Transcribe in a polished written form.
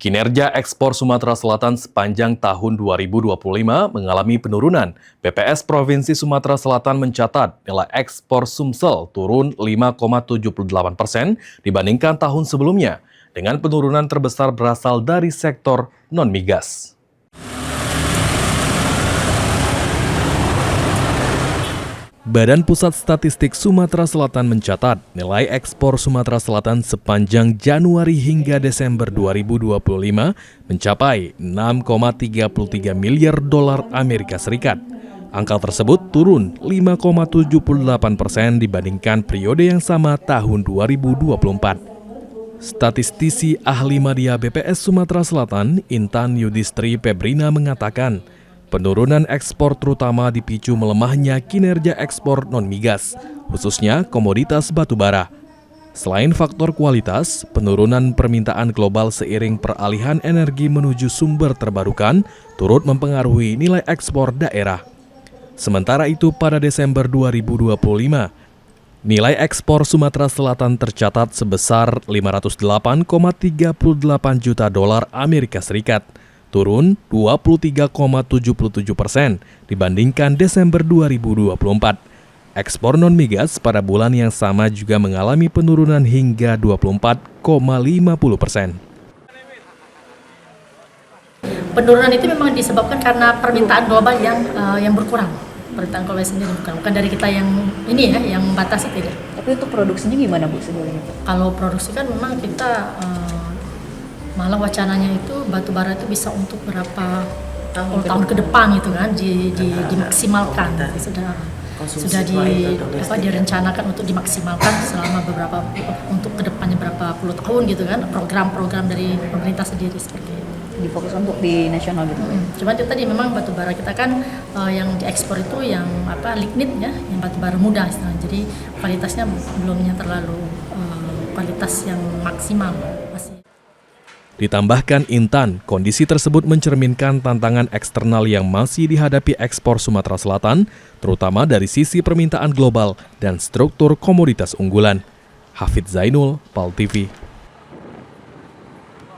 Kinerja ekspor Sumatera Selatan sepanjang tahun 2025 mengalami penurunan. BPS Provinsi Sumatera Selatan mencatat nilai ekspor Sumsel turun 5,78% dibandingkan tahun sebelumnya, dengan penurunan terbesar berasal dari sektor non-migas. Badan Pusat Statistik Sumatera Selatan mencatat nilai ekspor Sumatera Selatan sepanjang Januari hingga Desember 2025 mencapai 6,33 miliar dolar Amerika Serikat. Angka tersebut turun 5,78% dibandingkan periode yang sama tahun 2024. Statistisi ahli media BPS Sumatera Selatan, Intan Yudhistri Pebrina mengatakan, penurunan ekspor terutama dipicu melemahnya kinerja ekspor non-migas, khususnya komoditas batubara. Selain faktor kualitas, penurunan permintaan global seiring peralihan energi menuju sumber terbarukan turut mempengaruhi nilai ekspor daerah. Sementara itu, pada Desember 2025, nilai ekspor Sumatera Selatan tercatat sebesar 508,38 juta dolar Amerika Serikat, turun 23,77% dibandingkan Desember 2024. Ekspor non-migas pada bulan yang sama juga mengalami penurunan hingga 24,50%. Penurunan itu memang disebabkan karena permintaan global yang berkurang. Permintaan global sendiri bukan dari kita yang ini ya, yang membatasi tidak. Tapi untuk produksinya gimana Bu sejauh ini? Kalau produksi kan memang kita malah wacananya itu batubara itu bisa untuk berapa tahun ke depan gitu kan, dimaksimalkan. Sudah direncanakan untuk dimaksimalkan selama beberapa untuk kedepannya berapa puluh tahun gitu kan, program-program dari pemerintah sendiri seperti itu. Difokus untuk di nasional gitu. Cuman itu tadi memang batubara kita kan yang diekspor itu yang lignit ya, yang batubara muda istilahnya. Jadi kualitasnya belumnya terlalu kualitas yang maksimal masih. Ditambahkan Intan, kondisi tersebut mencerminkan tantangan eksternal yang masih dihadapi ekspor Sumatera Selatan, terutama dari sisi permintaan global dan struktur komoditas unggulan. Hafidz Zainul, PAL TV.